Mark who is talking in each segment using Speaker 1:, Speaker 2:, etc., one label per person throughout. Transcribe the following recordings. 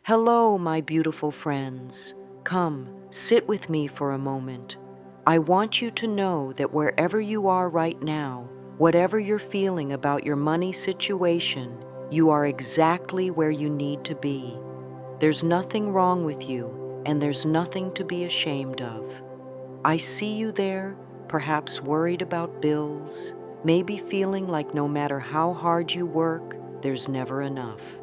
Speaker 1: Hello, my beautiful friends. Come, sit with me for a moment. I want you to know that wherever you are right now, whatever you're feeling about your money situation, you are exactly where you need to be. There's nothing wrong with you, and there's nothing to be ashamed of. I see you there, perhaps worried about bills, maybe feeling like no matter how hard you work, there's never enough.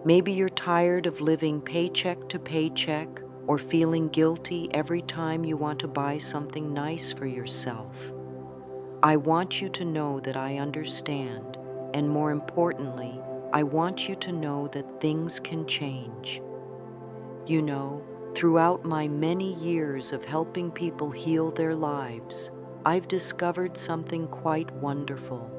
Speaker 1: Maybe you're tired of living paycheck to paycheck or feeling guilty every time you want to buy something nice for yourself. I want you to know that I understand, and more importantly, I want you to know that things can change. You know, throughout my many years of helping people heal their lives, I've discovered something quite wonderful.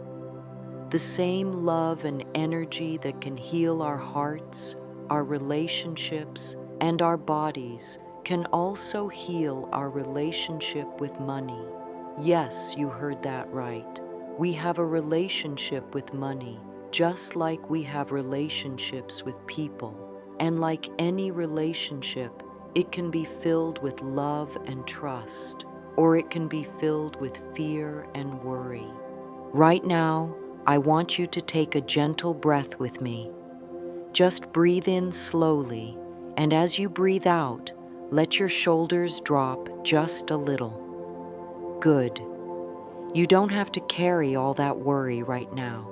Speaker 1: The same love and energy that can heal our hearts, our relationships, and our bodies can also heal our relationship with money. Yes, you heard that right. We have a relationship with money, just like we have relationships with people. And like any relationship, it can be filled with love and trust, or it can be filled with fear and worry. Right now, I want you to take a gentle breath with me. Just breathe in slowly, and as you breathe out, let your shoulders drop just a little. Good. You don't have to carry all that worry right now.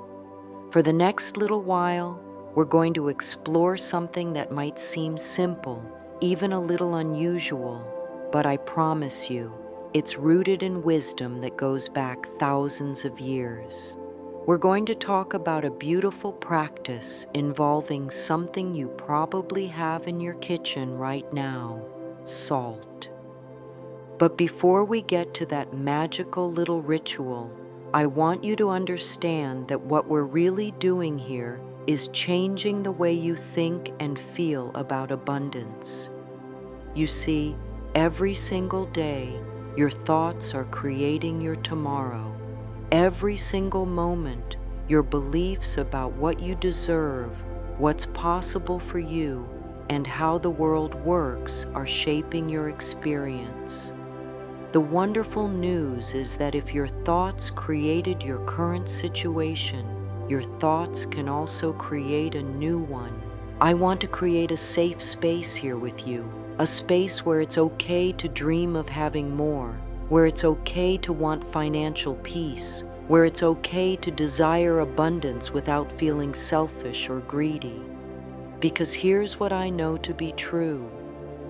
Speaker 1: For the next little while, we're going to explore something that might seem simple, even a little unusual, but I promise you, it's rooted in wisdom that goes back thousands of years. We're going to talk about a beautiful practice involving something you probably have in your kitchen right now: salt. But before we get to that magical little ritual, I want you to understand that what we're really doing here is changing the way you think and feel about abundance. You see, every single day, your thoughts are creating your tomorrow. Every single moment, your beliefs about what you deserve, what's possible for you, and how the world works are shaping your experience. The wonderful news is that if your thoughts created your current situation, your thoughts can also create a new one. I want to create a safe space here with you, a space where it's okay to dream of having more, where it's okay to want financial peace, where it's okay to desire abundance without feeling selfish or greedy. Because here's what I know to be true.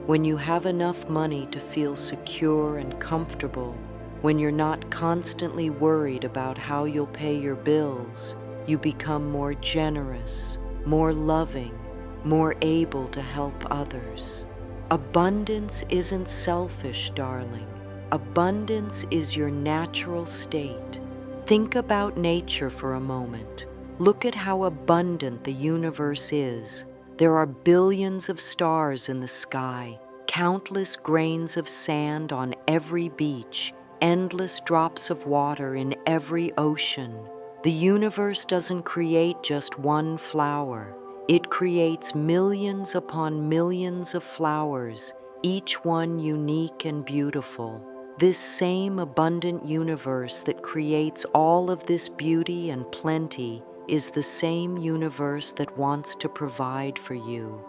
Speaker 1: When you have enough money to feel secure and comfortable, when you're not constantly worried about how you'll pay your bills, you become more generous, more loving, more able to help others. Abundance isn't selfish, darling. Abundance is your natural state. Think about nature for a moment. Look at how abundant the universe is. There are billions of stars in the sky, countless grains of sand on every beach, endless drops of water in every ocean. The universe doesn't create just one flower. It creates millions upon millions of flowers, each one unique and beautiful. This same abundant universe that creates all of this beauty and plenty is the same universe that wants to provide for you.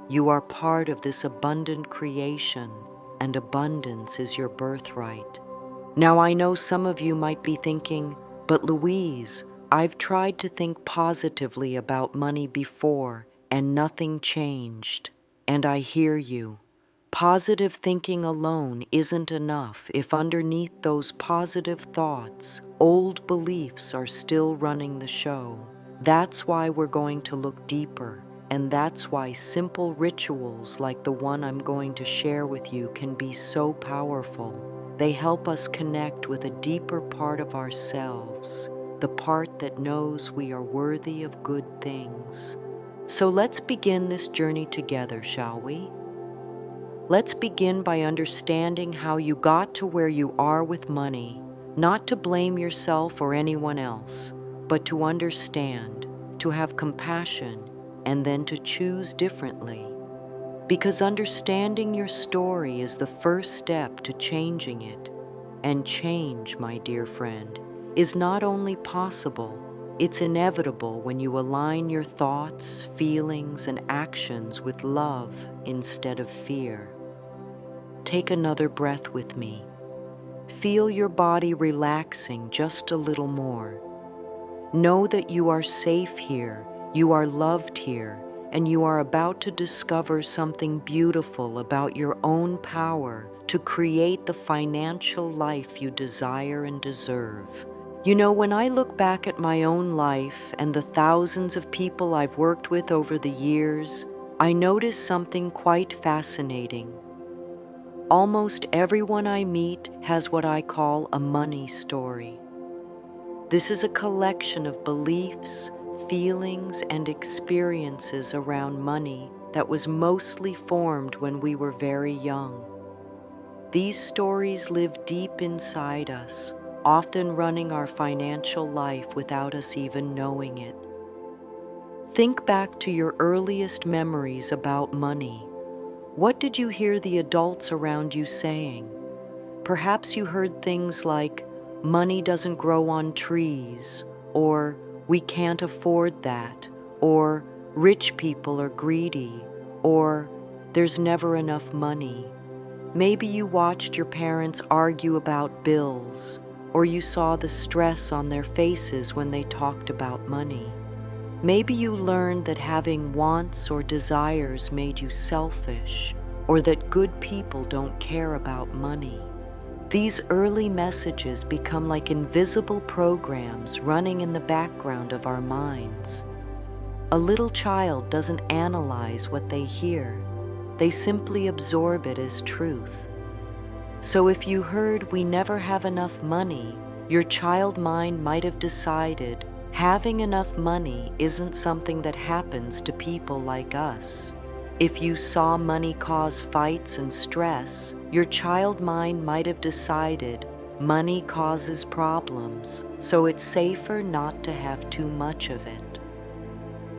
Speaker 1: You are part of this abundant creation, and abundance is your birthright. Now, I know some of you might be thinking, but Louise, I've tried to think positively about money before, and nothing changed. And I hear you. Positive thinking alone isn't enough if underneath those positive thoughts, old beliefs are still running the show. That's why we're going to look deeper, and that's why simple rituals like the one I'm going to share with you can be so powerful. They help us connect with a deeper part of ourselves, the part that knows we are worthy of good things. So let's begin this journey together, shall we? Let's begin by understanding how you got to where you are with money, not to blame yourself or anyone else, but to understand, to have compassion, and then to choose differently. because understanding your story is the first step to changing it. And change, my dear friend, is not only possible, it's inevitable when you align your thoughts, feelings, and actions with love instead of fear. Take another breath with me. Feel your body relaxing just a little more. Know that you are safe here, you are loved here, and you are about to discover something beautiful about your own power to create the financial life you desire and deserve. You know, when I look back at my own life and the thousands of people I've worked with over the years, I notice something quite fascinating. Almost everyone I meet has what I call a money story. This is a collection of beliefs, feelings, and experiences around money that was mostly formed when we were very young. These stories live deep inside us, often running our financial life without us even knowing it. Think back to your earliest memories about money. What did you hear the adults around you saying? Perhaps you heard things like, money doesn't grow on trees, or we can't afford that, or rich people are greedy, or there's never enough money. Maybe you watched your parents argue about bills, or you saw the stress on their faces when they talked about money. Maybe you learned that having wants or desires made you selfish, or that good people don't care about money. These early messages become like invisible programs running in the background of our minds. A little child doesn't analyze what they hear. They simply absorb it as truth. So if you heard we never have enough money, your child mind might have decided having enough money isn't something that happens to people like us. If you saw money cause fights and stress, your child mind might have decided money causes problems, so it's safer not to have too much of it.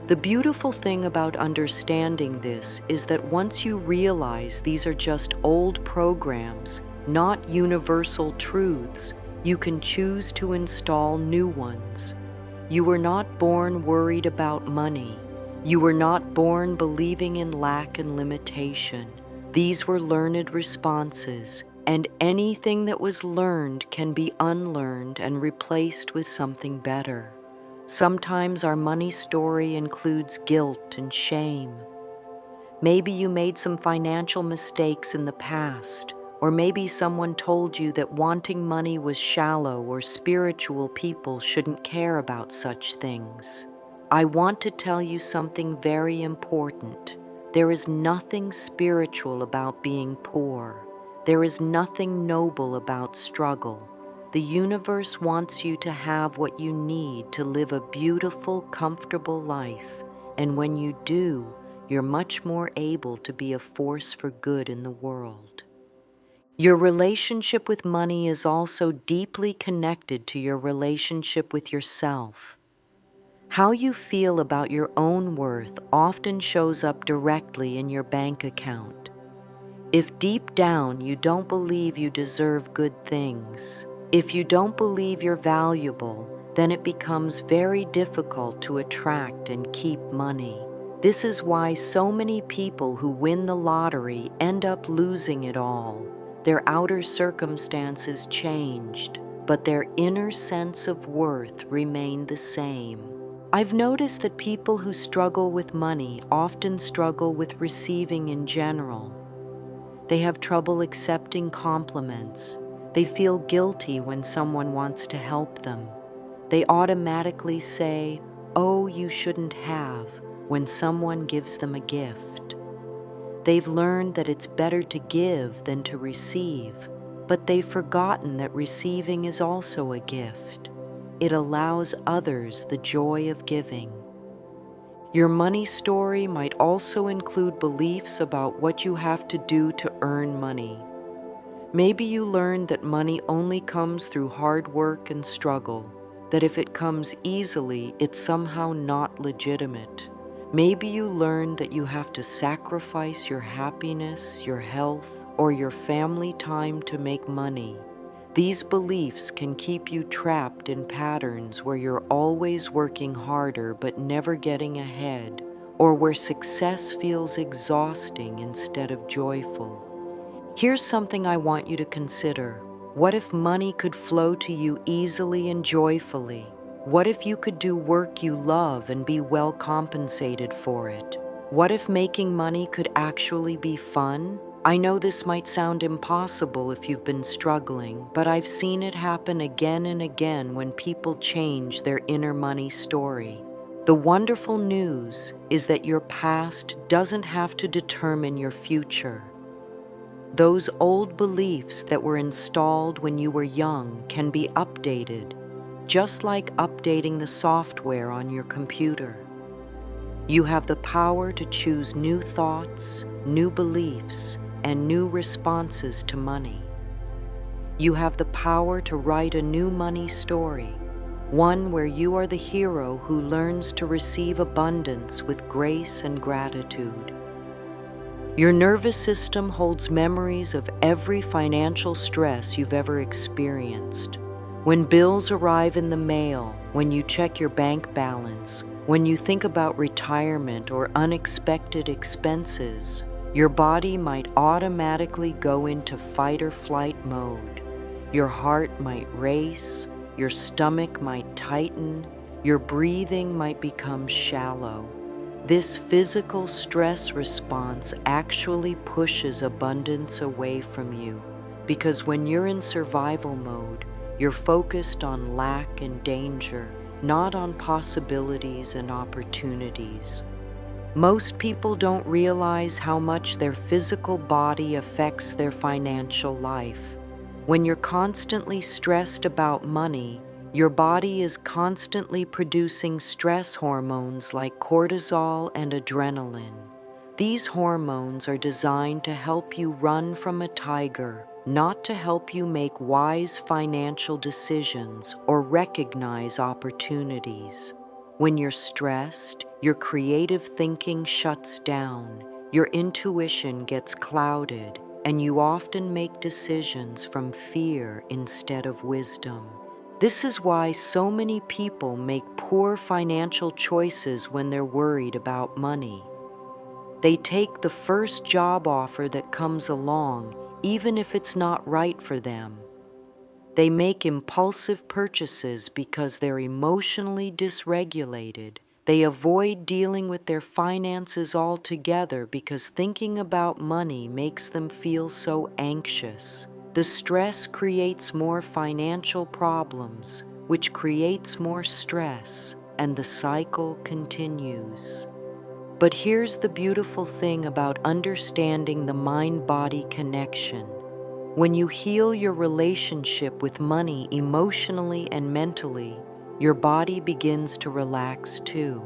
Speaker 1: The beautiful thing about understanding this is that once you realize these are just old programs, not universal truths, you can choose to install new ones. You were not born worried about money. You were not born believing in lack and limitation. These were learned responses, and anything that was learned can be unlearned and replaced with something better. Sometimes our money story includes guilt and shame. Maybe you made some financial mistakes in the past, or maybe someone told you that wanting money was shallow or spiritual people shouldn't care about such things. I want to tell you something very important. There is nothing spiritual about being poor. There is nothing noble about struggle. The universe wants you to have what you need to live a beautiful, comfortable life, and when you do, you're much more able to be a force for good in the world. Your relationship with money is also deeply connected to your relationship with yourself. How you feel about your own worth often shows up directly in your bank account. If deep down you don't believe you deserve good things, if you don't believe you're valuable, then it becomes very difficult to attract and keep money. This is why so many people who win the lottery end up losing it all. Their outer circumstances changed, but their inner sense of worth remained the same. I've noticed that people who struggle with money often struggle with receiving in general. They have trouble accepting compliments. They feel guilty when someone wants to help them. They automatically say, "Oh, you shouldn't have," when someone gives them a gift. They've learned that it's better to give than to receive, but they've forgotten that receiving is also a gift. It allows others the joy of giving. Your money story might also include beliefs about what you have to do to earn money. Maybe you learned that money only comes through hard work and struggle, that if it comes easily, it's somehow not legitimate. Maybe you learned that you have to sacrifice your happiness, your health, or your family time to make money. These beliefs can keep you trapped in patterns where you're always working harder but never getting ahead, or where success feels exhausting instead of joyful. Here's something I want you to consider. What if money could flow to you easily and joyfully? What if you could do work you love and be well compensated for it? What if making money could actually be fun? I know this might sound impossible if you've been struggling, but I've seen it happen again and again when people change their inner money story. The wonderful news is that your past doesn't have to determine your future. Those old beliefs that were installed when you were young can be updated, just like updating the software on your computer. You have the power to choose new thoughts, new beliefs, and new responses to money. You have the power to write a new money story, one where you are the hero who learns to receive abundance with grace and gratitude. Your nervous system holds memories of every financial stress you've ever experienced. When bills arrive in the mail, when you check your bank balance, when you think about retirement or unexpected expenses, your body might automatically go into fight or flight mode. Your heart might race, your stomach might tighten, your breathing might become shallow. This physical stress response actually pushes abundance away from you, because when you're in survival mode, you're focused on lack and danger, not on possibilities and opportunities. Most people don't realize how much their physical body affects their financial life. When you're constantly stressed about money, your body is constantly producing stress hormones like cortisol and adrenaline. These hormones are designed to help you run from a tiger, not to help you make wise financial decisions or recognize opportunities. When you're stressed, your creative thinking shuts down, your intuition gets clouded, and you often make decisions from fear instead of wisdom. This is why so many people make poor financial choices when they're worried about money. They take the first job offer that comes along, even if it's not right for them. They make impulsive purchases because they're emotionally dysregulated. They avoid dealing with their finances altogether because thinking about money makes them feel so anxious. The stress creates more financial problems, which creates more stress, and the cycle continues. But here's the beautiful thing about understanding the mind-body connection. When you heal your relationship with money emotionally and mentally, your body begins to relax too.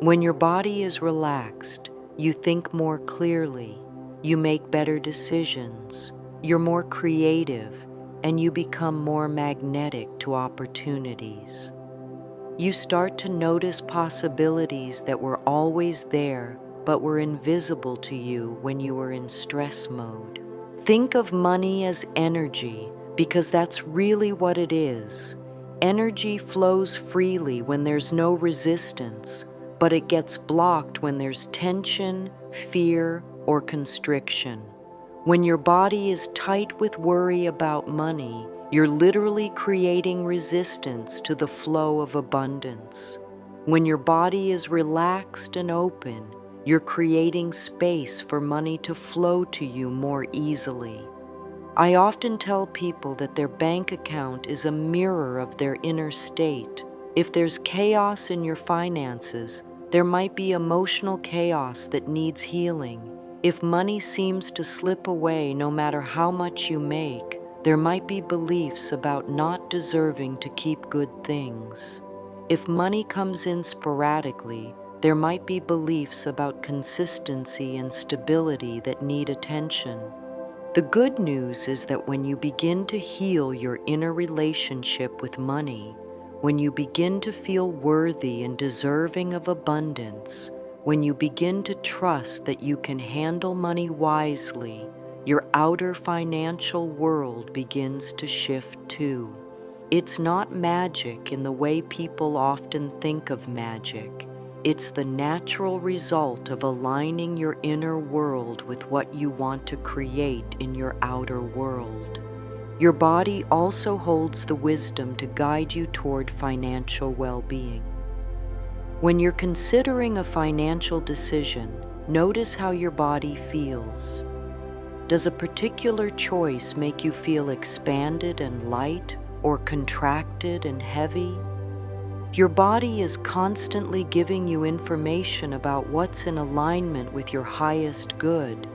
Speaker 1: When your body is relaxed, you think more clearly, you make better decisions, you're more creative, and you become more magnetic to opportunities. You start to notice possibilities that were always there but were invisible to you when you were in stress mode. Think of money as energy, because that's really what it is. Energy flows freely when there's no resistance, but it gets blocked when there's tension, fear, or constriction. When your body is tight with worry about money, you're literally creating resistance to the flow of abundance. When your body is relaxed and open, you're creating space for money to flow to you more easily. I often tell people that their bank account is a mirror of their inner state. If there's chaos in your finances, there might be emotional chaos that needs healing. If money seems to slip away no matter how much you make, there might be beliefs about not deserving to keep good things. If money comes in sporadically, there might be beliefs about consistency and stability that need attention. The good news is that when you begin to heal your inner relationship with money, when you begin to feel worthy and deserving of abundance, When you begin to trust that you can handle money wisely, your outer financial world begins to shift too. It's not magic in the way people often think of magic. It's the natural result of aligning your inner world with what you want to create in your outer world. Your body also holds the wisdom to guide you toward financial well-being. When you're considering a financial decision, notice how your body feels. Does a particular choice make you feel expanded and light, or contracted and heavy? Your body is constantly giving you information about what's in alignment with your highest good,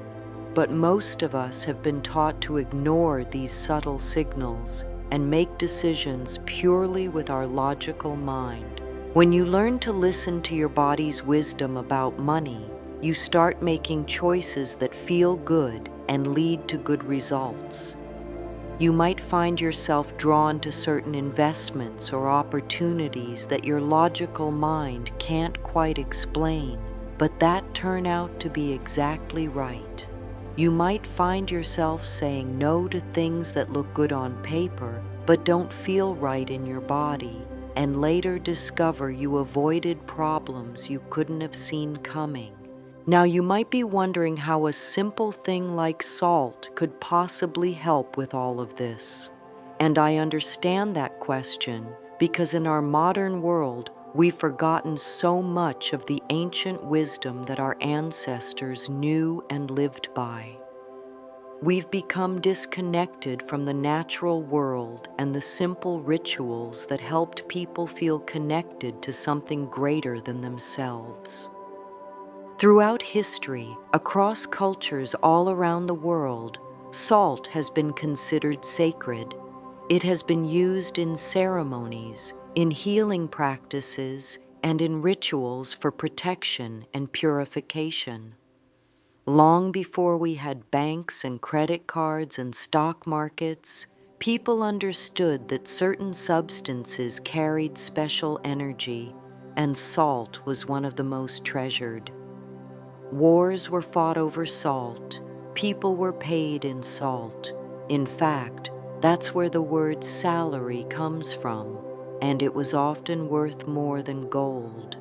Speaker 1: but most of us have been taught to ignore these subtle signals and make decisions purely with our logical mind. When you learn to listen to your body's wisdom about money, you start making choices that feel good and lead to good results. You might find yourself drawn to certain investments or opportunities that your logical mind can't quite explain, but that turn out to be exactly right. You might find yourself saying no to things that look good on paper but don't feel right in your body, and later discover you avoided problems you couldn't have seen coming. Now, you might be wondering how a simple thing like salt could possibly help with all of this. And I understand that question because in our modern world, we've forgotten so much of the ancient wisdom that our ancestors knew and lived by. We've become disconnected from the natural world and the simple rituals that helped people feel connected to something greater than themselves. Throughout history, across cultures all around the world, salt has been considered sacred. It has been used in ceremonies, in healing practices, and in rituals for protection and purification. Long before we had banks and credit cards and stock markets, people understood that certain substances carried special energy, and salt was one of the most treasured. Wars were fought over salt. People were paid in salt. In fact, that's where the word salary comes from, and it was often worth more than gold.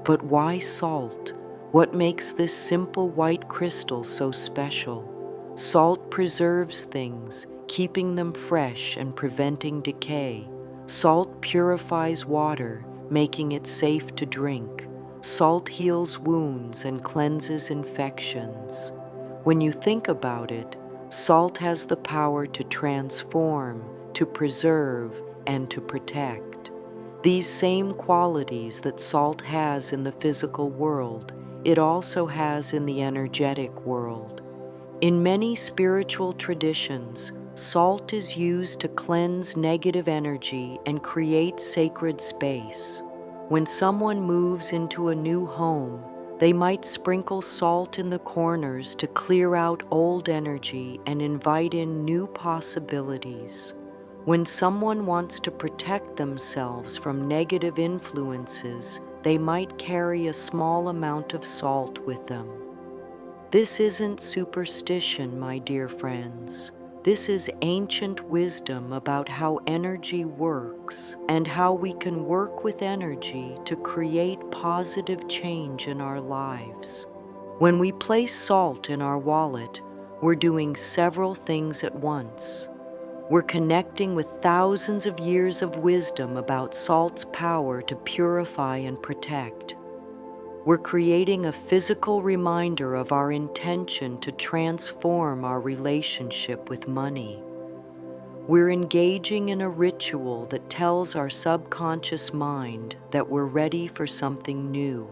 Speaker 1: But why salt? What makes this simple white crystal so special? Salt preserves things, keeping them fresh and preventing decay. Salt purifies water, making it safe to drink. Salt heals wounds and cleanses infections. When you think about it, salt has the power to transform, to preserve, and to protect. These same qualities that salt has in the physical world, it also has in the energetic world. In many spiritual traditions, salt is used to cleanse negative energy and create sacred space. When someone moves into a new home, they might sprinkle salt in the corners to clear out old energy and invite in new possibilities. When someone wants to protect themselves from negative influences, they might carry a small amount of salt with them. This isn't superstition, my dear friends. This is ancient wisdom about how energy works and how we can work with energy to create positive change in our lives. When we place salt in our wallet, we're doing several things at once. We're connecting with thousands of years of wisdom about salt's power to purify and protect. We're creating a physical reminder of our intention to transform our relationship with money. We're engaging in a ritual that tells our subconscious mind that we're ready for something new.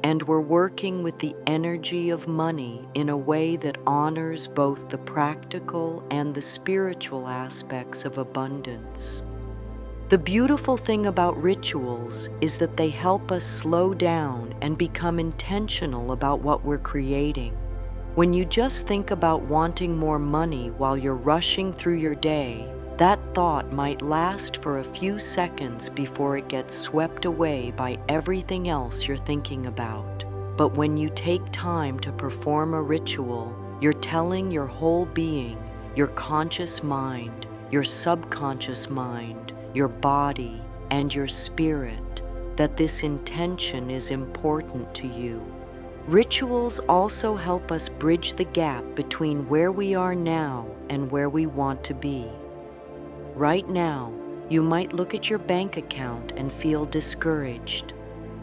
Speaker 1: And we're working with the energy of money in a way that honors both the practical and the spiritual aspects of abundance. The beautiful thing about rituals is that they help us slow down and become intentional about what we're creating. When you just think about wanting more money while you're rushing through your day, that thought might last for a few seconds before it gets swept away by everything else you're thinking about. But when you take time to perform a ritual, you're telling your whole being, your conscious mind, your subconscious mind, your body, and your spirit, that this intention is important to you. Rituals also help us bridge the gap between where we are now and where we want to be. Right now, you might look at your bank account and feel discouraged,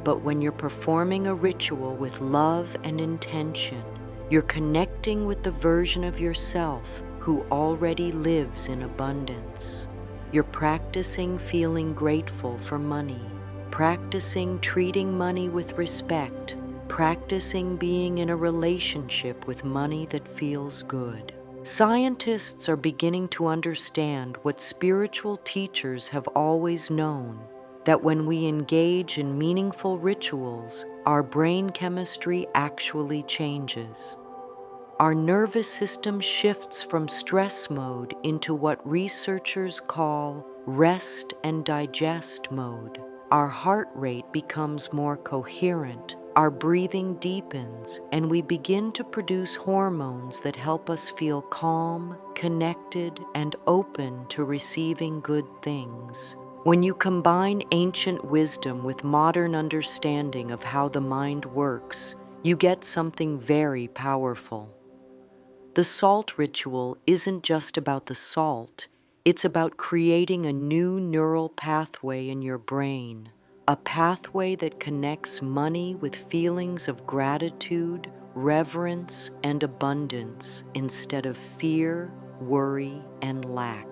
Speaker 1: but when you're performing a ritual with love and intention, you're connecting with the version of yourself who already lives in abundance. You're practicing feeling grateful for money, practicing treating money with respect, practicing being in a relationship with money that feels good. Scientists are beginning to understand what spiritual teachers have always known, that when we engage in meaningful rituals, our brain chemistry actually changes. Our nervous system shifts from stress mode into what researchers call rest and digest mode. Our heart rate becomes more coherent, our breathing deepens, and we begin to produce hormones that help us feel calm, connected, and open to receiving good things. When you combine ancient wisdom with modern understanding of how the mind works, you get something very powerful. The salt ritual isn't just about the salt, it's about creating a new neural pathway in your brain, a pathway that connects money with feelings of gratitude, reverence, and abundance instead of fear, worry, and lack.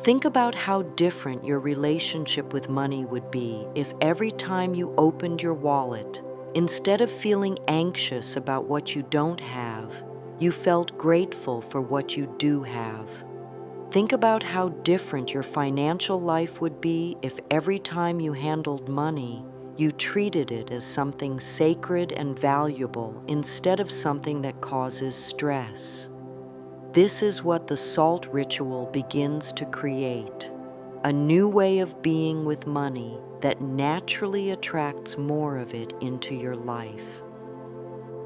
Speaker 1: Think about how different your relationship with money would be if every time you opened your wallet, instead of feeling anxious about what you don't have, you felt grateful for what you do have. Think about how different your financial life would be if every time you handled money, you treated it as something sacred and valuable instead of something that causes stress. This is what the salt ritual begins to create, a new way of being with money that naturally attracts more of it into your life.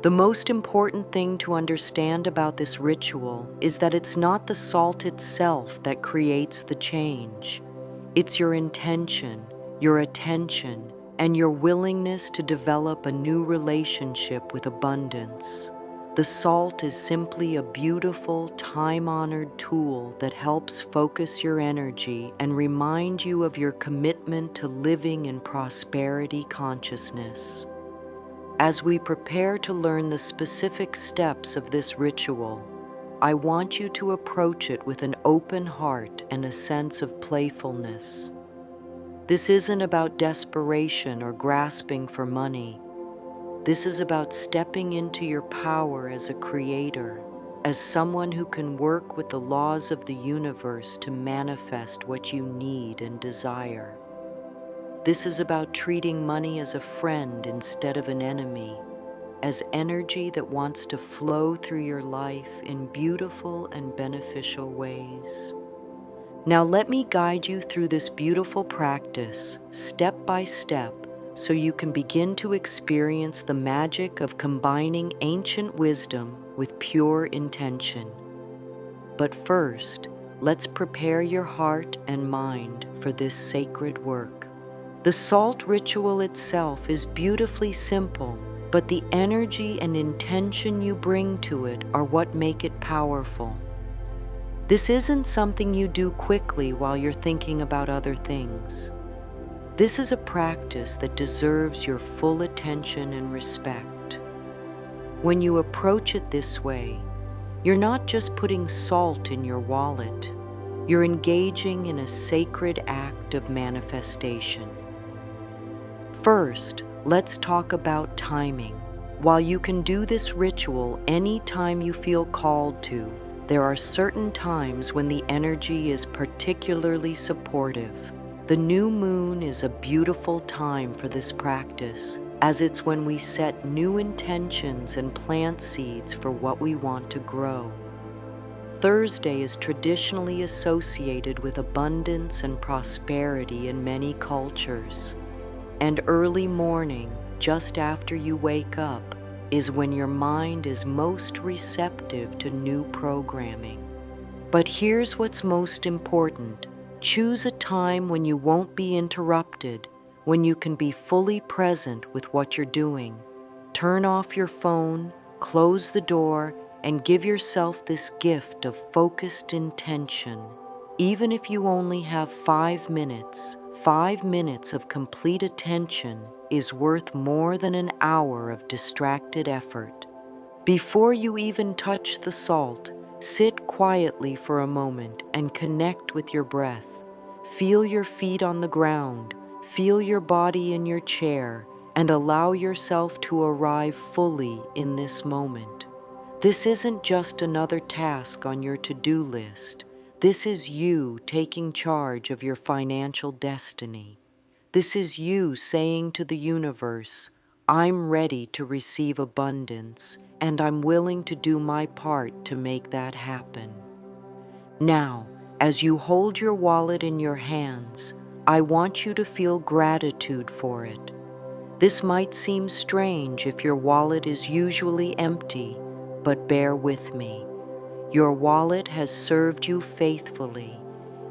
Speaker 1: The most important thing to understand about this ritual is that it's not the salt itself that creates the change. It's your intention, your attention, and your willingness to develop a new relationship with abundance. The salt is simply a beautiful, time-honored tool that helps focus your energy and remind you of your commitment to living in prosperity consciousness. As we prepare to learn the specific steps of this ritual, I want you to approach it with an open heart and a sense of playfulness. This isn't about desperation or grasping for money. This is about stepping into your power as a creator, as someone who can work with the laws of the universe to manifest what you need and desire. This is about treating money as a friend instead of an enemy, as energy that wants to flow through your life in beautiful and beneficial ways. Now let me guide you through this beautiful practice, step by step, so you can begin to experience the magic of combining ancient wisdom with pure intention. But first, let's prepare your heart and mind for this sacred work. The salt ritual itself is beautifully simple, but the energy and intention you bring to it are what make it powerful. This isn't something you do quickly while you're thinking about other things. This is a practice that deserves your full attention and respect. When you approach it this way, you're not just putting salt in your wallet, you're engaging in a sacred act of manifestation. First, let's talk about timing. While you can do this ritual anytime you feel called to, there are certain times when the energy is particularly supportive. The new moon is a beautiful time for this practice, as it's when we set new intentions and plant seeds for what we want to grow. Thursday is traditionally associated with abundance and prosperity in many cultures. And early morning, just after you wake up is when your mind is most receptive to new programming. But here's what's most important. Choose a time when you won't be interrupted, when you can be fully present with what you're doing. Turn off your phone, close the door, and give yourself this gift of focused intention. Even if you only have 5 minutes, 5 minutes of complete attention is worth more than an hour of distracted effort. Before you even touch the salt, sit quietly for a moment and connect with your breath. Feel your feet on the ground, feel your body in your chair, and allow yourself to arrive fully in this moment. This isn't just another task on your to-do list. This is you taking charge of your financial destiny. This is you saying to the universe, I'm ready to receive abundance, and I'm willing to do my part to make that happen. Now, as you hold your wallet in your hands, I want you to feel gratitude for it. This might seem strange if your wallet is usually empty, but bear with me. Your wallet has served you faithfully.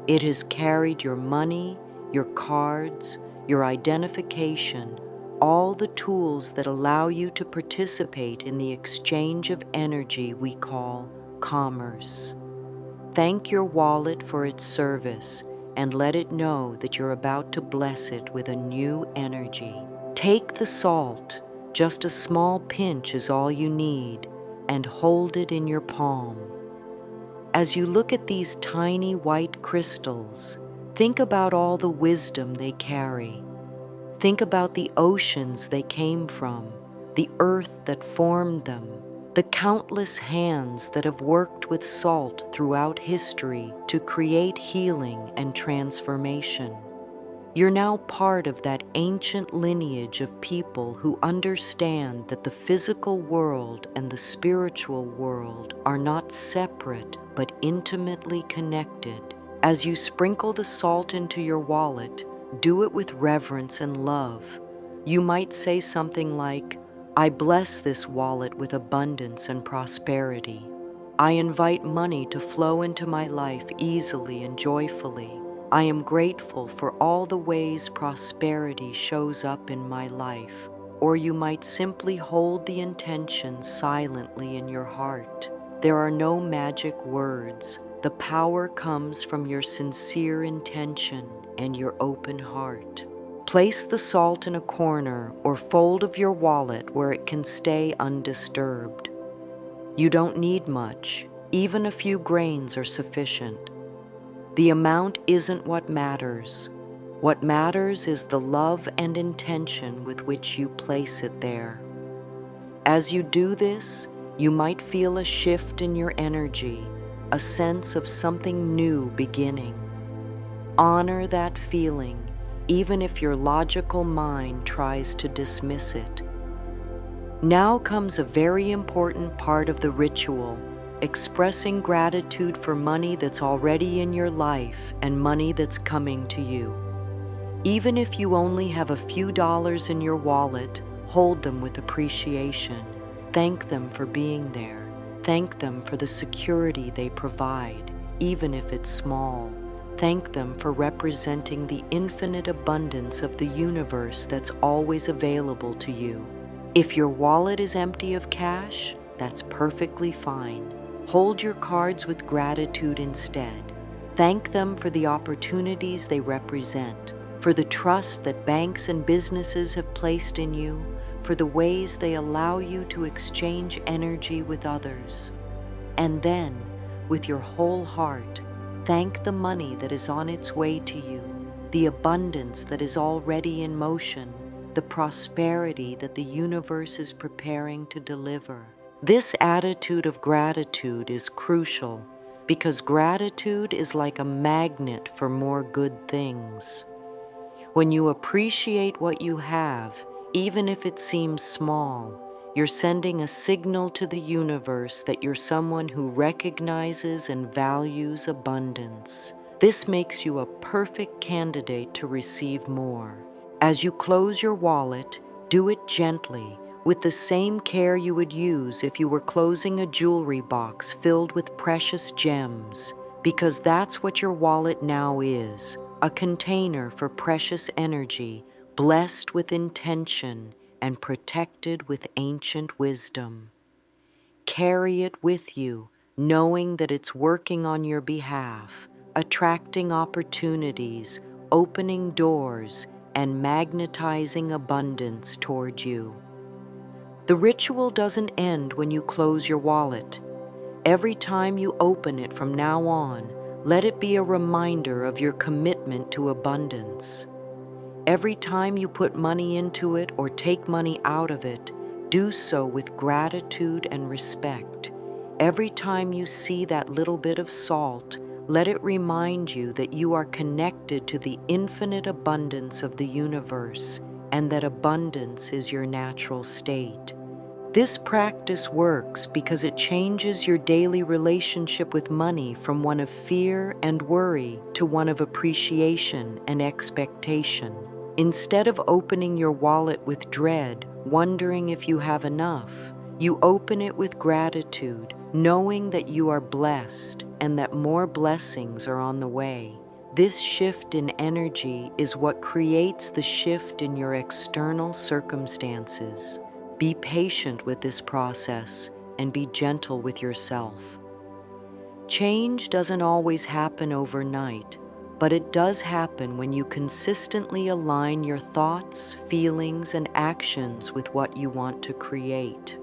Speaker 1: It has carried your money, your cards, your identification, all the tools that allow you to participate in the exchange of energy we call commerce. Thank your wallet for its service and let it know that you're about to bless it with a new energy. Take the salt, just a small pinch is all you need, and hold it in your palm. As you look at these tiny white crystals, think about all the wisdom they carry. Think about the oceans they came from, the earth that formed them, the countless hands that have worked with salt throughout history to create healing and transformation. You're now part of that ancient lineage of people who understand that the physical world and the spiritual world are not separate but intimately connected. As you sprinkle the salt into your wallet, do it with reverence and love. You might say something like, I bless this wallet with abundance and prosperity. I invite money to flow into my life easily and joyfully. I am grateful for all the ways prosperity shows up in my life. Or you might simply hold the intention silently in your heart. There are no magic words. The power comes from your sincere intention and your open heart. Place the salt in a corner or fold of your wallet where it can stay undisturbed. You don't need much. Even a few grains are sufficient. The amount isn't what matters. What matters is the love and intention with which you place it there. As you do this, you might feel a shift in your energy, a sense of something new beginning. Honor that feeling, even if your logical mind tries to dismiss it. Now comes a very important part of the ritual, expressing gratitude for money that's already in your life and money that's coming to you. Even if you only have a few dollars in your wallet, hold them with appreciation. Thank them for being there. Thank them for the security they provide, even if it's small. Thank them for representing the infinite abundance of the universe that's always available to you. If your wallet is empty of cash, that's perfectly fine. Hold your cards with gratitude instead. Thank them for the opportunities they represent, for the trust that banks and businesses have placed in you, for the ways they allow you to exchange energy with others. And then, with your whole heart, thank the money that is on its way to you, the abundance that is already in motion, the prosperity that the universe is preparing to deliver. This attitude of gratitude is crucial because gratitude is like a magnet for more good things. When you appreciate what you have, even if it seems small, you're sending a signal to the universe that you're someone who recognizes and values abundance. This makes you a perfect candidate to receive more. As you close your wallet, Do it gently, with the same care you would use if you were closing a jewelry box filled with precious gems, because that's what your wallet now is, a container for precious energy, blessed with intention and protected with ancient wisdom. Carry it with you, knowing that it's working on your behalf, attracting opportunities, opening doors, and magnetizing abundance toward you. The ritual doesn't end when you close your wallet. Every time you open it from now on, let it be a reminder of your commitment to abundance. Every time you put money into it or take money out of it, do so with gratitude and respect. Every time you see that little bit of salt, let it remind you that you are connected to the infinite abundance of the universe and that abundance is your natural state. This practice works because it changes your daily relationship with money from one of fear and worry to one of appreciation and expectation. Instead of opening your wallet with dread, wondering if you have enough, you open it with gratitude, knowing that you are blessed and that more blessings are on the way. This shift in energy is what creates the shift in your external circumstances. Be patient with this process and be gentle with yourself. Change doesn't always happen overnight, but it does happen when you consistently align your thoughts, feelings, and actions with what you want to create.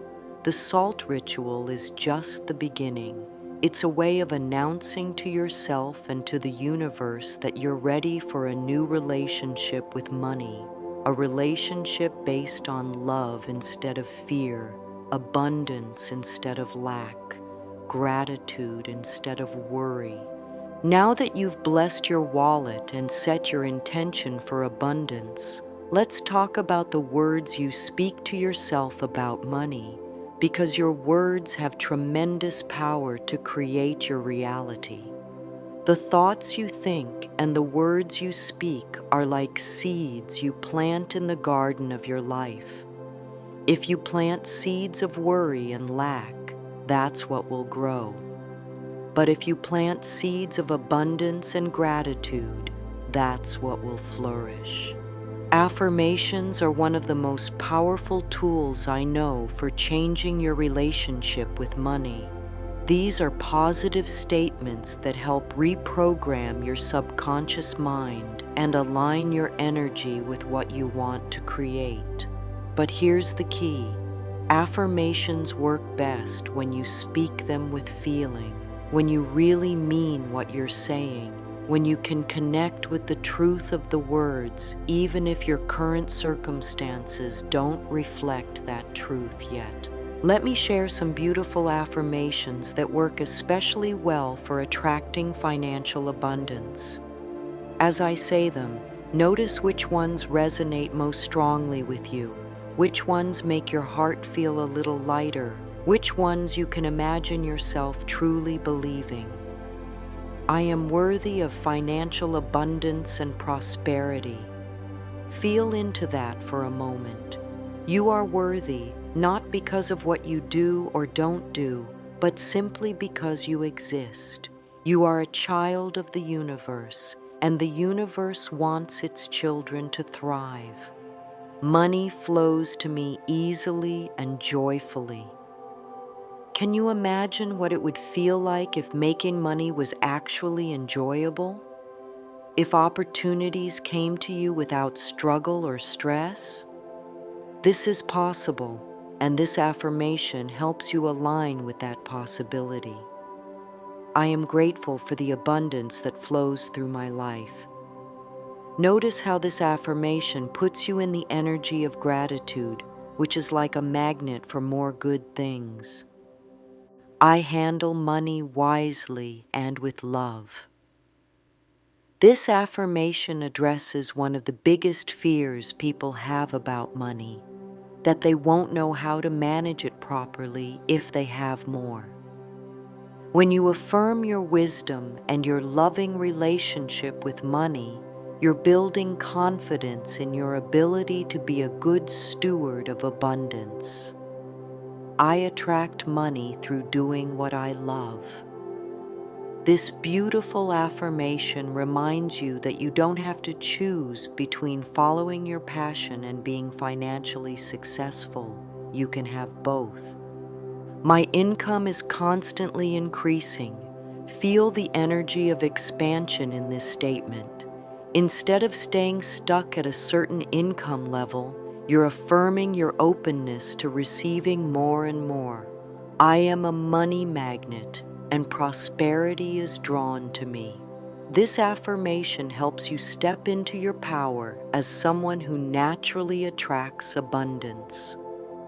Speaker 1: The salt ritual is just the beginning. It's a way of announcing to yourself and to the universe that you're ready for a new relationship with money, a relationship based on love instead of fear, abundance instead of lack, gratitude instead of worry. Now that you've blessed your wallet and set your intention for abundance, let's talk about the words you speak to yourself about money, because your words have tremendous power to create your reality. The thoughts you think and the words you speak are like seeds you plant in the garden of your life. If you plant seeds of worry and lack, that's what will grow. But if you plant seeds of abundance and gratitude, that's what will flourish. Affirmations are one of the most powerful tools I know for changing your relationship with money. These are positive statements that help reprogram your subconscious mind and align your energy with what you want to create. But here's the key. Affirmations work best when you speak them with feeling, when you really mean what you're saying, when you can connect with the truth of the words, even if your current circumstances don't reflect that truth yet. Let me share some beautiful affirmations that work especially well for attracting financial abundance. As I say them, notice which ones resonate most strongly with you, which ones make your heart feel a little lighter, which ones you can imagine yourself truly believing. I am worthy of financial abundance and prosperity. Feel into that for a moment. You are worthy, not because of what you do or don't do, but simply because you exist. You are a child of the universe, and the universe wants its children to thrive. Money flows to me easily and joyfully. Can you imagine what it would feel like if making money was actually enjoyable? If opportunities came to you without struggle or stress? This is possible, and this affirmation helps you align with that possibility. I am grateful for the abundance that flows through my life. Notice how this affirmation puts you in the energy of gratitude, which is like a magnet for more good things. I handle money wisely and with love. This affirmation addresses one of the biggest fears people have about money, that they won't know how to manage it properly if they have more. When you affirm your wisdom and your loving relationship with money, You're building confidence in your ability to be a good steward of abundance. I attract money through doing what I love. This beautiful affirmation reminds you that you don't have to choose between following your passion and being financially successful. You can have both. My income is constantly increasing. Feel the energy of expansion in this statement. Instead of staying stuck at a certain income level, you're affirming your openness to receiving more and more. I am a money magnet, and prosperity is drawn to me. This affirmation helps you step into your power as someone who naturally attracts abundance.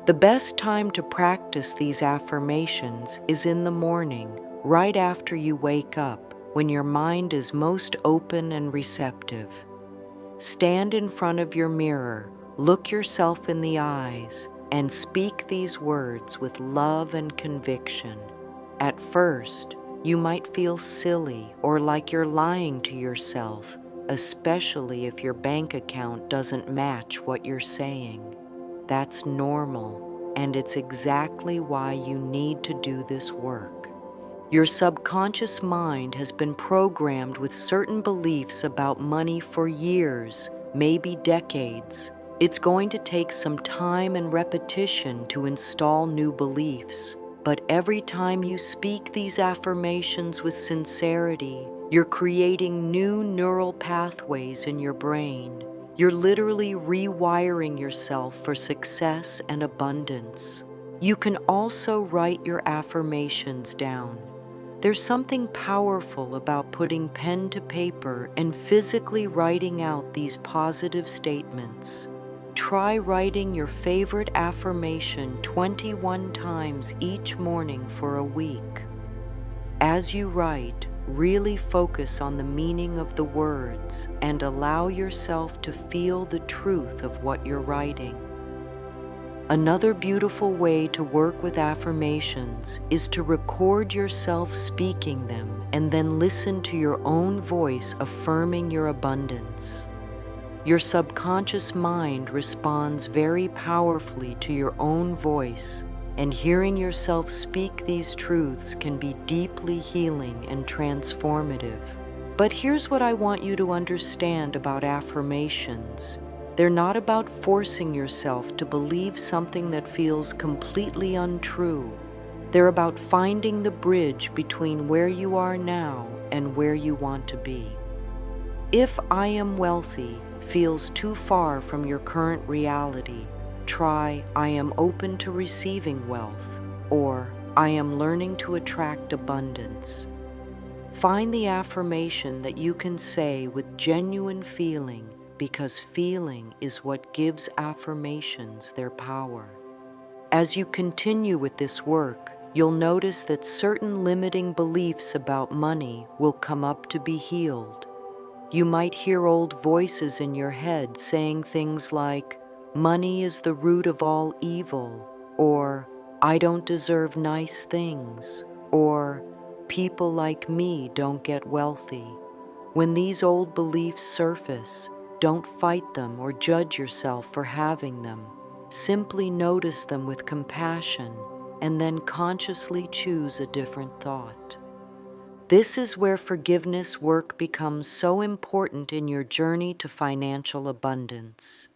Speaker 1: The best time to practice these affirmations is in the morning, right after you wake up, when your mind is most open and receptive. Stand in front of your mirror, look yourself in the eyes, and speak these words with love and conviction. At first, you might feel silly or like you're lying to yourself, especially if your bank account doesn't match what you're saying. That's normal, and it's exactly why you need to do this work. Your subconscious mind has been programmed with certain beliefs about money for years, maybe decades. It's going to take some time and repetition to install new beliefs, but every time you speak these affirmations with sincerity, you're creating new neural pathways in your brain. You're literally rewiring yourself for success and abundance. You can also write your affirmations down. There's something powerful about putting pen to paper and physically writing out these positive statements. Try writing your favorite affirmation 21 times each morning for a week. As you write, really focus on the meaning of the words and allow yourself to feel the truth of what you're writing. Another beautiful way to work with affirmations is to record yourself speaking them and then listen to your own voice affirming your abundance. Your subconscious mind responds very powerfully to your own voice, and hearing yourself speak these truths can be deeply healing and transformative. But here's what I want you to understand about affirmations. They're not about forcing yourself to believe something that feels completely untrue. They're about finding the bridge between where you are now and where you want to be. If "I am wealthy" feels too far from your current reality, try "I am open to receiving wealth" or "I am learning to attract abundance." Find the affirmation that you can say with genuine feeling, because feeling is what gives affirmations their power. As you continue with this work, you'll notice that certain limiting beliefs about money will come up to be healed. You might hear old voices in your head saying things like, "Money is the root of all evil," or "I don't deserve nice things," or "People like me don't get wealthy." When these old beliefs surface, don't fight them or judge yourself for having them. Simply notice them with compassion and then consciously choose a different thought. This is where forgiveness work becomes so important in your journey to financial abundance.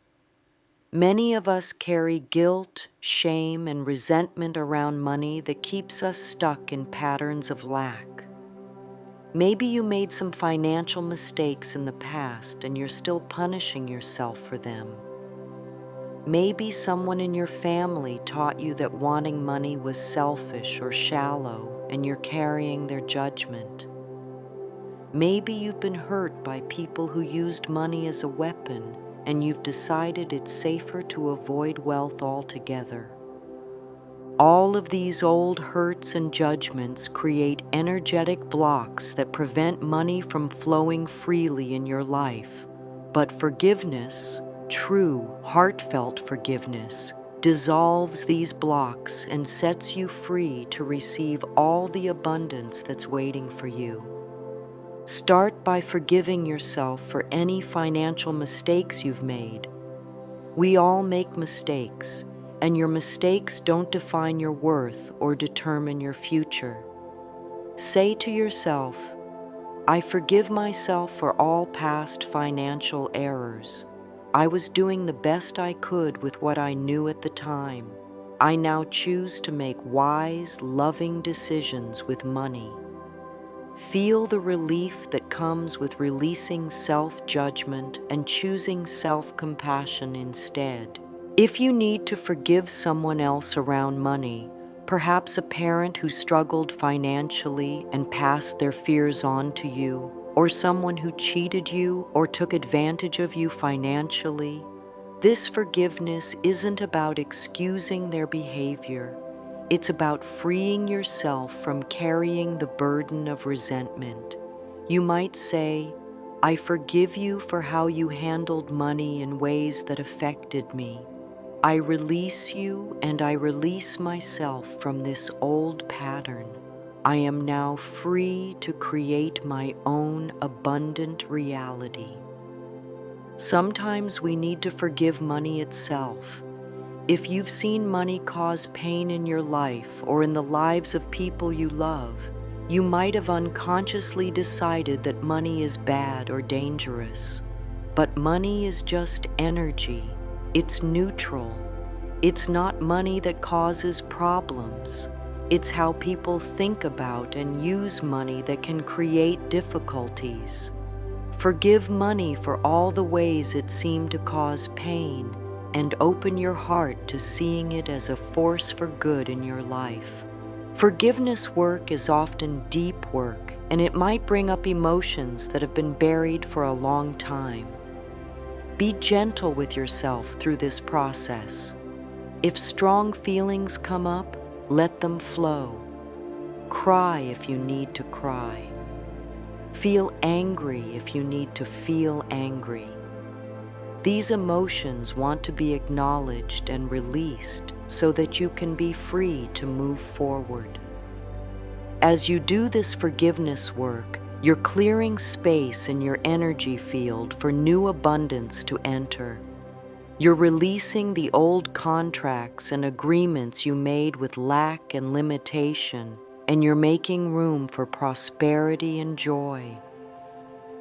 Speaker 1: Many of us carry guilt, shame, and resentment around money that keeps us stuck in patterns of lack. Maybe you made some financial mistakes in the past and you're still punishing yourself for them. Maybe someone in your family taught you that wanting money was selfish or shallow and you're carrying their judgment. Maybe you've been hurt by people who used money as a weapon and you've decided it's safer to avoid wealth altogether. All of these old hurts and judgments create energetic blocks that prevent money from flowing freely in your life. But forgiveness, true, heartfelt forgiveness, dissolves these blocks and sets you free to receive all the abundance that's waiting for you. Start by forgiving yourself for any financial mistakes you've made. We all make mistakes, and your mistakes don't define your worth or determine your future. Say to yourself, I forgive myself for all past financial errors. I was doing the best I could with what I knew at the time. I now choose to make wise, loving decisions with money. Feel the relief that comes with releasing self-judgment and choosing self-compassion instead. If you need to forgive someone else around money, perhaps a parent who struggled financially and passed their fears on to you, or someone who cheated you or took advantage of you financially, this forgiveness isn't about excusing their behavior. It's about freeing yourself from carrying the burden of resentment. You might say, I forgive you for how you handled money in ways that affected me. I release you and I release myself from this old pattern. I am now free to create my own abundant reality. Sometimes we need to forgive money itself. If you've seen money cause pain in your life or in the lives of people you love, you might have unconsciously decided that money is bad or dangerous. But money is just energy. It's neutral. It's not money that causes problems. It's how people think about and use money that can create difficulties. Forgive money for all the ways it seemed to cause pain, and open your heart to seeing it as a force for good in your life. Forgiveness work is often deep work, and it might bring up emotions that have been buried for a long time. Be gentle with yourself through this process. If strong feelings come up, let them flow. Cry if you need to cry. Feel angry if you need to feel angry. These emotions want to be acknowledged and released so that you can be free to move forward. As you do this forgiveness work, you're clearing space in your energy field for new abundance to enter. You're releasing the old contracts and agreements you made with lack and limitation, and you're making room for prosperity and joy.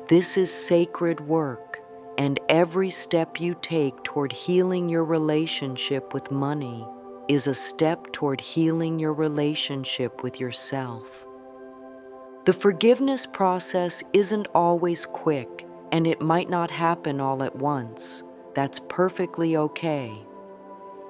Speaker 1: This is sacred work, and every step you take toward healing your relationship with money is a step toward healing your relationship with yourself. The forgiveness process isn't always quick, and it might not happen all at once. That's perfectly okay.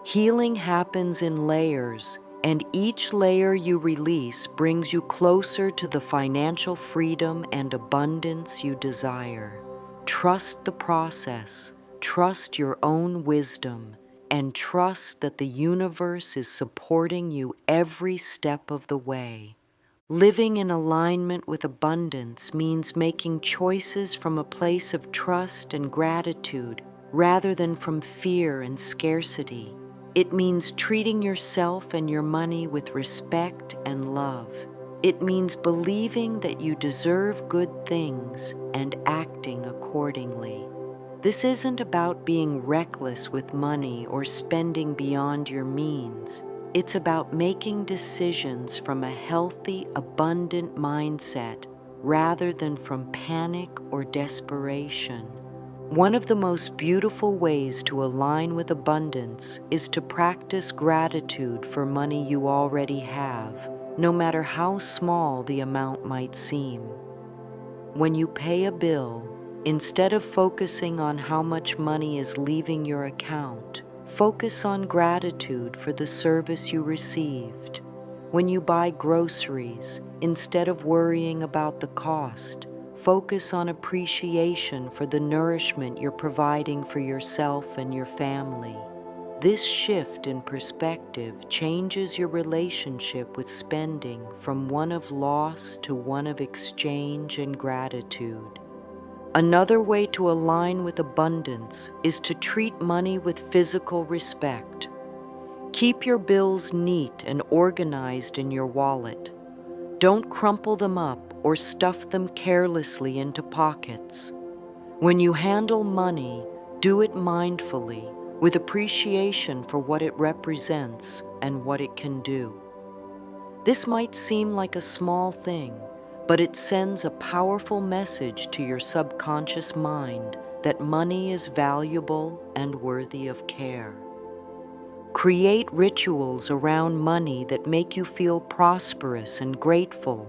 Speaker 1: Healing happens in layers, and each layer you release brings you closer to the financial freedom and abundance you desire. Trust the process, trust your own wisdom, and trust that the universe is supporting you every step of the way. Living in alignment with abundance means making choices from a place of trust and gratitude rather than from fear and scarcity. It means treating yourself and your money with respect and love. It means believing that you deserve good things and acting accordingly. This isn't about being reckless with money or spending beyond your means. It's about making decisions from a healthy, abundant mindset rather than from panic or desperation. One of the most beautiful ways to align with abundance is to practice gratitude for money you already have, no matter how small the amount might seem. When you pay a bill, instead of focusing on how much money is leaving your account, focus on gratitude for the service you received. When you buy groceries, instead of worrying about the cost, focus on appreciation for the nourishment you're providing for yourself and your family. This shift in perspective changes your relationship with spending from one of loss to one of exchange and gratitude. Another way to align with abundance is to treat money with physical respect. Keep your bills neat and organized in your wallet. Don't crumple them up or stuff them carelessly into pockets. When you handle money, do it mindfully, with appreciation for what it represents and what it can do. This might seem like a small thing, but it sends a powerful message to your subconscious mind that money is valuable and worthy of care. Create rituals around money that make you feel prosperous and grateful.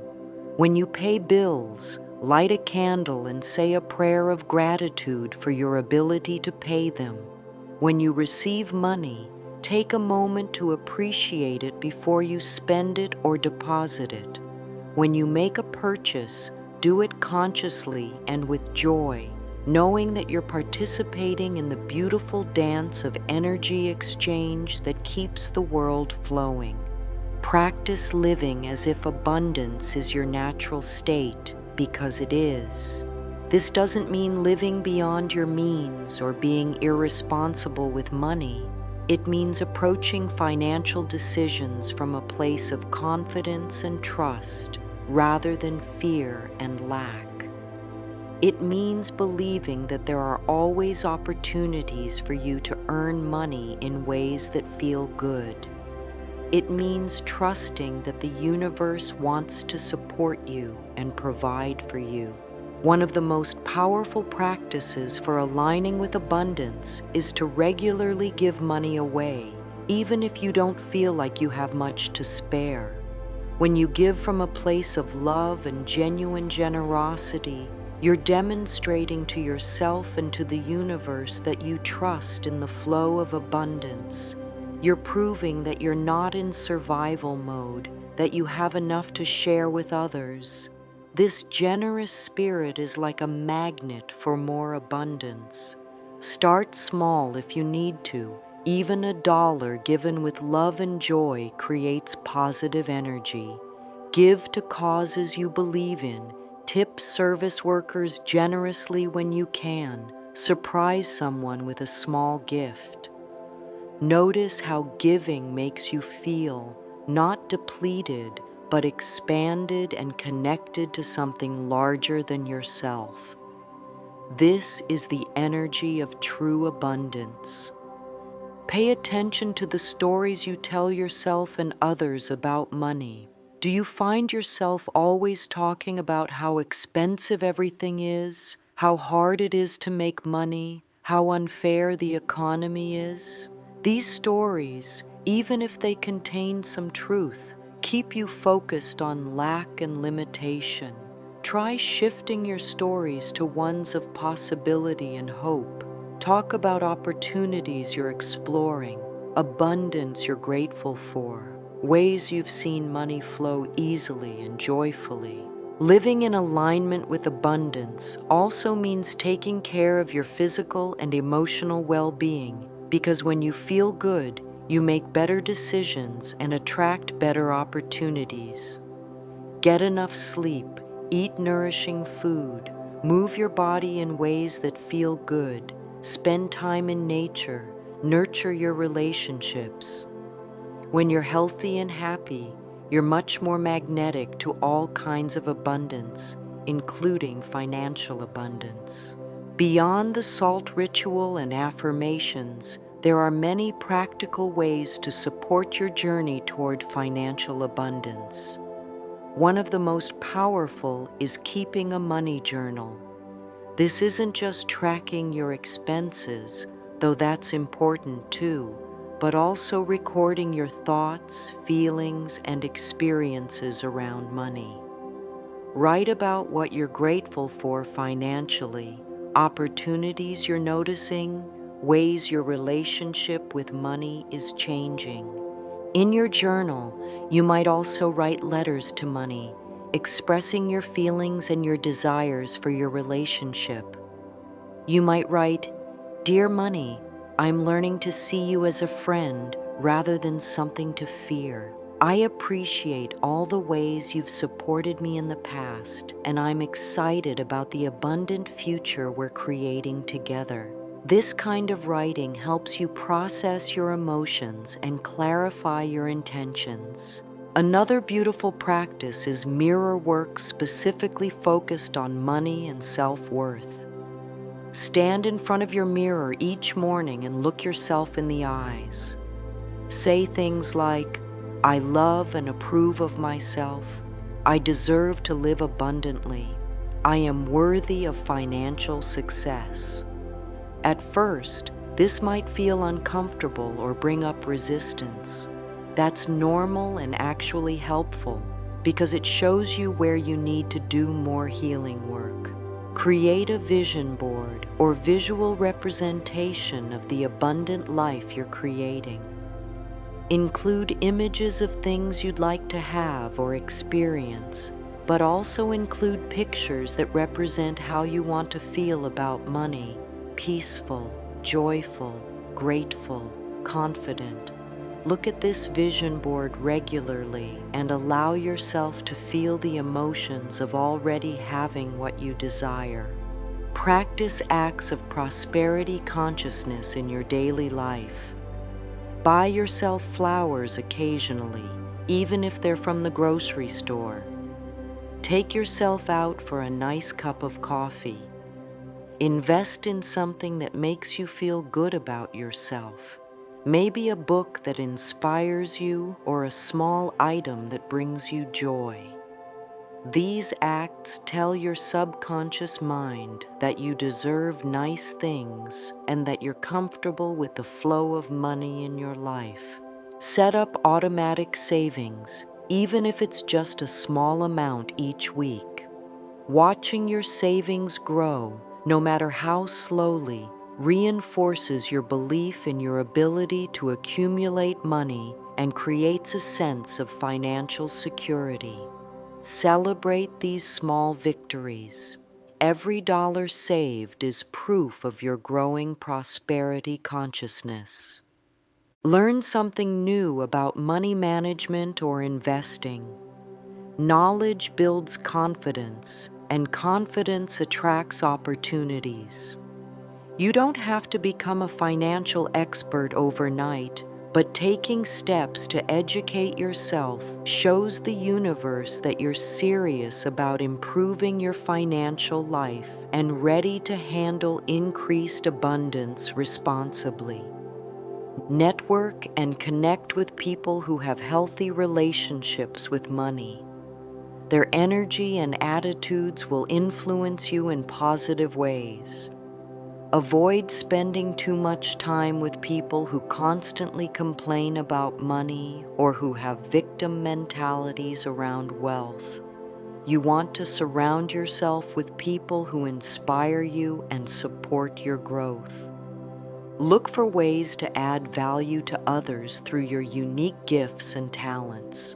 Speaker 1: When you pay bills, light a candle and say a prayer of gratitude for your ability to pay them. When you receive money, take a moment to appreciate it before you spend it or deposit it. When you make a purchase, do it consciously and with joy, knowing that you're participating in the beautiful dance of energy exchange that keeps the world flowing. Practice living as if abundance is your natural state, because it is. This doesn't mean living beyond your means or being irresponsible with money. It means approaching financial decisions from a place of confidence and trust rather than fear and lack. It means believing that there are always opportunities for you to earn money in ways that feel good. It means trusting that the universe wants to support you and provide for you. One of the most powerful practices for aligning with abundance is to regularly give money away, even if you don't feel like you have much to spare. When you give from a place of love and genuine generosity, you're demonstrating to yourself and to the universe that you trust in the flow of abundance. You're proving that you're not in survival mode, that you have enough to share with others. This generous spirit is like a magnet for more abundance. Start small if you need to. Even $1 given with love and joy creates positive energy. Give to causes you believe in. Tip service workers generously when you can. Surprise someone with a small gift. Notice how giving makes you feel, not depleted, but expanded and connected to something larger than yourself. This is the energy of true abundance. Pay attention to the stories you tell yourself and others about money. Do you find yourself always talking about how expensive everything is, how hard it is to make money, how unfair the economy is? These stories, even if they contain some truth, keep you focused on lack and limitation. Try shifting your stories to ones of possibility and hope. Talk about opportunities you're exploring, abundance you're grateful for, ways you've seen money flow easily and joyfully. Living in alignment with abundance also means taking care of your physical and emotional well-being, because when you feel good, you make better decisions and attract better opportunities. Get enough sleep, eat nourishing food, move your body in ways that feel good, spend time in nature, nurture your relationships. When you're healthy and happy, you're much more magnetic to all kinds of abundance, including financial abundance. Beyond the salt ritual and affirmations, there are many practical ways to support your journey toward financial abundance. One of the most powerful is keeping a money journal. This isn't just tracking your expenses, though that's important too, but also recording your thoughts, feelings, and experiences around money. Write about what you're grateful for financially, opportunities you're noticing, ways your relationship with money is changing. In your journal, you might also write letters to money, expressing your feelings and your desires for your relationship. You might write, "Dear Money, I'm learning to see you as a friend rather than something to fear. I appreciate all the ways you've supported me in the past, and I'm excited about the abundant future we're creating together." This kind of writing helps you process your emotions and clarify your intentions. Another beautiful practice is mirror work specifically focused on money and self-worth. Stand in front of your mirror each morning and look yourself in the eyes. Say things like, "I love and approve of myself. I deserve to live abundantly. I am worthy of financial success." At first, this might feel uncomfortable or bring up resistance. That's normal and actually helpful because it shows you where you need to do more healing work. Create a vision board or visual representation of the abundant life you're creating. Include images of things you'd like to have or experience, but also include pictures that represent how you want to feel about money: peaceful, joyful, grateful, confident. Look at this vision board regularly and allow yourself to feel the emotions of already having what you desire. Practice acts of prosperity consciousness in your daily life. Buy yourself flowers occasionally, even if they're from the grocery store. Take yourself out for a nice cup of coffee. Invest in something that makes you feel good about yourself. Maybe a book that inspires you or a small item that brings you joy. These acts tell your subconscious mind that you deserve nice things and that you're comfortable with the flow of money in your life. Set up automatic savings, even if it's just a small amount each week. Watching your savings grow, no matter how slowly, reinforces your belief in your ability to accumulate money and creates a sense of financial security. Celebrate these small victories. Every dollar saved is proof of your growing prosperity consciousness. Learn something new about money management or investing. Knowledge builds confidence, and confidence attracts opportunities. You don't have to become a financial expert overnight, but taking steps to educate yourself shows the universe that you're serious about improving your financial life and ready to handle increased abundance responsibly. Network and connect with people who have healthy relationships with money. Their energy and attitudes will influence you in positive ways. Avoid spending too much time with people who constantly complain about money or who have victim mentalities around wealth. You want to surround yourself with people who inspire you and support your growth. Look for ways to add value to others through your unique gifts and talents.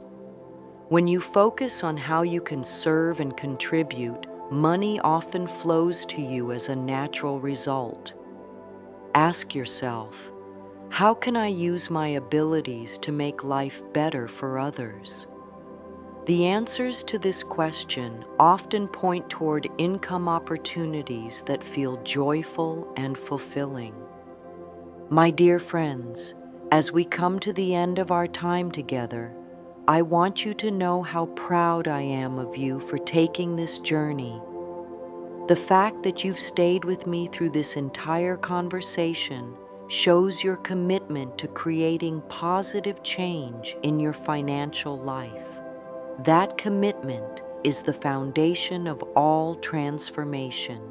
Speaker 1: When you focus on how you can serve and contribute, money often flows to you as a natural result. Ask yourself, how can I use my abilities to make life better for others? The answers to this question often point toward income opportunities that feel joyful and fulfilling. My dear friends, as we come to the end of our time together, I want you to know how proud I am of you for taking this journey. The fact that you've stayed with me through this entire conversation shows your commitment to creating positive change in your financial life. That commitment is the foundation of all transformation.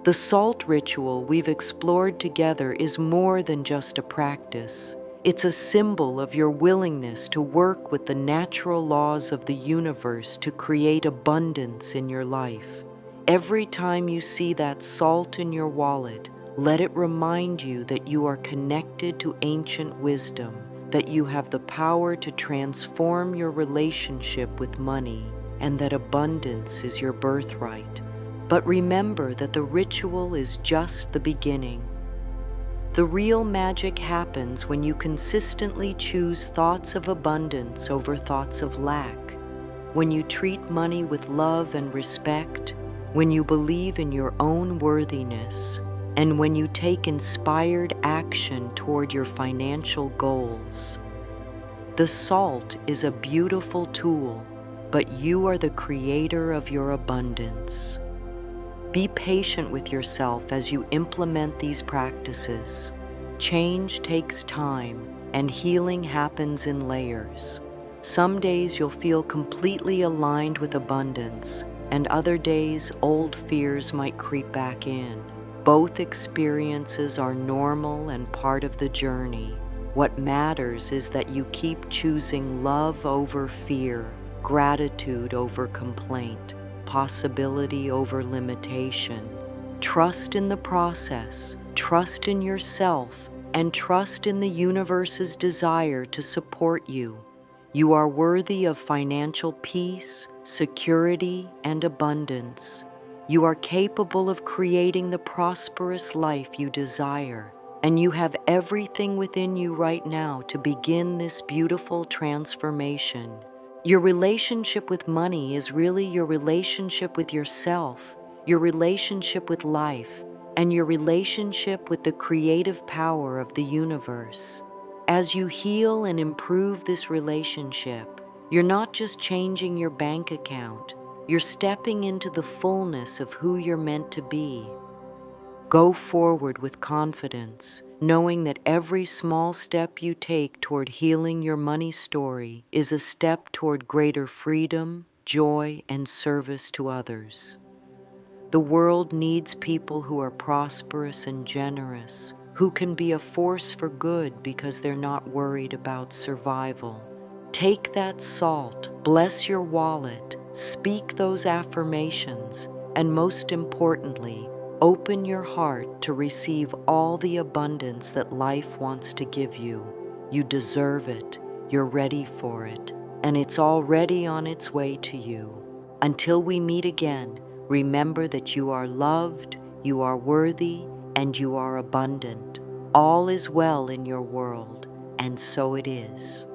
Speaker 1: The salt ritual we've explored together is more than just a practice. It's a symbol of your willingness to work with the natural laws of the universe to create abundance in your life. Every time you see that salt in your wallet, let it remind you that you are connected to ancient wisdom, that you have the power to transform your relationship with money, and that abundance is your birthright. But remember that the ritual is just the beginning. The real magic happens when you consistently choose thoughts of abundance over thoughts of lack, when you treat money with love and respect, when you believe in your own worthiness, and when you take inspired action toward your financial goals. The salt is a beautiful tool, but you are the creator of your abundance. Be patient with yourself as you implement these practices. Change takes time, and healing happens in layers. Some days you'll feel completely aligned with abundance, and other days old fears might creep back in. Both experiences are normal and part of the journey. What matters is that you keep choosing love over fear, gratitude over complaint, possibility over limitation. Trust in the process, trust in yourself, and trust in the universe's desire to support you. You are worthy of financial peace, security, and abundance. You are capable of creating the prosperous life you desire, and you have everything within you right now to begin this beautiful transformation. Your relationship with money is really your relationship with yourself, your relationship with life, and your relationship with the creative power of the universe. As you heal and improve this relationship, you're not just changing your bank account, you're stepping into the fullness of who you're meant to be. Go forward with confidence, knowing that every small step you take toward healing your money story is a step toward greater freedom, joy, and service to others. The world needs people who are prosperous and generous, who can be a force for good because they're not worried about survival. Take that salt, bless your wallet, speak those affirmations, and most importantly, open your heart to receive all the abundance that life wants to give you. You deserve it, you're ready for it, and it's already on its way to you. Until we meet again, remember that you are loved, you are worthy, and you are abundant. All is well in your world, and so it is.